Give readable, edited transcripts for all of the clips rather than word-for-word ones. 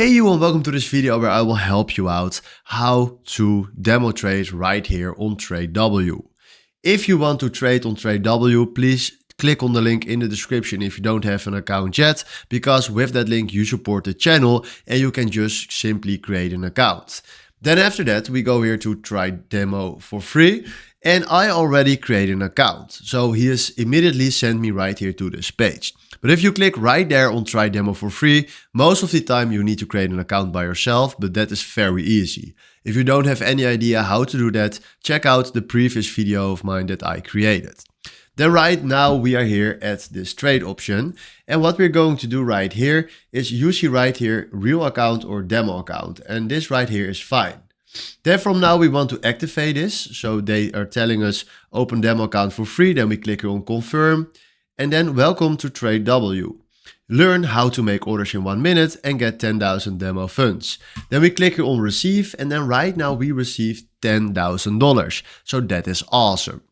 Hey you and welcome to this video where I will help you out how to demo trade right here on TradeW. If you want to trade on TradeW, please click on the link in the description if you don't have an account yet, because with that link you support the channel and you can just simply create an account. Then after that we go here to try demo for free, and I already created an account. So he has immediately sent me right here to this page. But if you click right there on try demo for free, most of the time you need to create an account by yourself, but that is very easy. If you don't have any idea how to do that, check out the previous video of mine that I created. Then right now we are here at this trade option, and what we're going to do right here is you see right here real account or demo account, and this right here is fine. Then from now we want to activate this, so they are telling us open demo account for free, then we click here on confirm, and then welcome to TradeW. Learn how to make orders in 1 minute and get 10,000 demo funds. Then we click here on receive, and then right now we received $10,000, so that is awesome.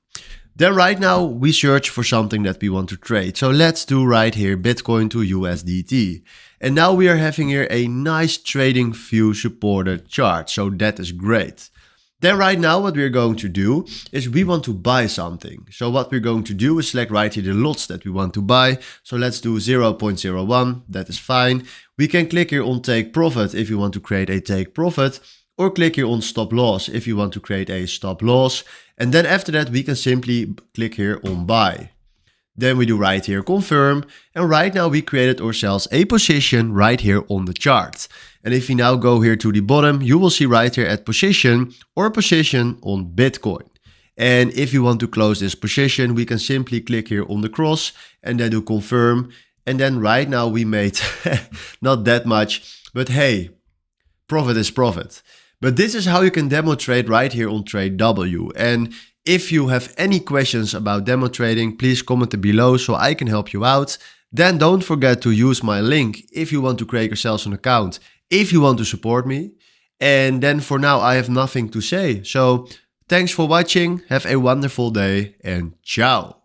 Then right now we search for something that we want to trade. So let's do right here Bitcoin to USDT. And now we are having here a nice trading view supported chart. So that is great. Then right now what we're going to do is we want to buy something. So what we're going to do is select right here the lots that we want to buy. So let's do 0.01, that is fine. We can click here on take profit if you want to create a take profit, or click here on stop loss if you want to create a stop loss. And then after that we can simply click here on buy. Then we do right here confirm, and right now we created ourselves a position right here on the chart. And if we now go here to the bottom, you will see right here at position or position on Bitcoin. And if you want to close this position, we can simply click here on the cross and then do confirm. And then right now we made not that much, but hey, profit is profit. But this is how you can demo trade right here on TradeW. And if you have any questions about demo trading, please comment it below so I can help you out. Then don't forget to use my link if you want to create yourself an account, if you want to support me. And then for now, I have nothing to say. So thanks for watching. Have a wonderful day and ciao.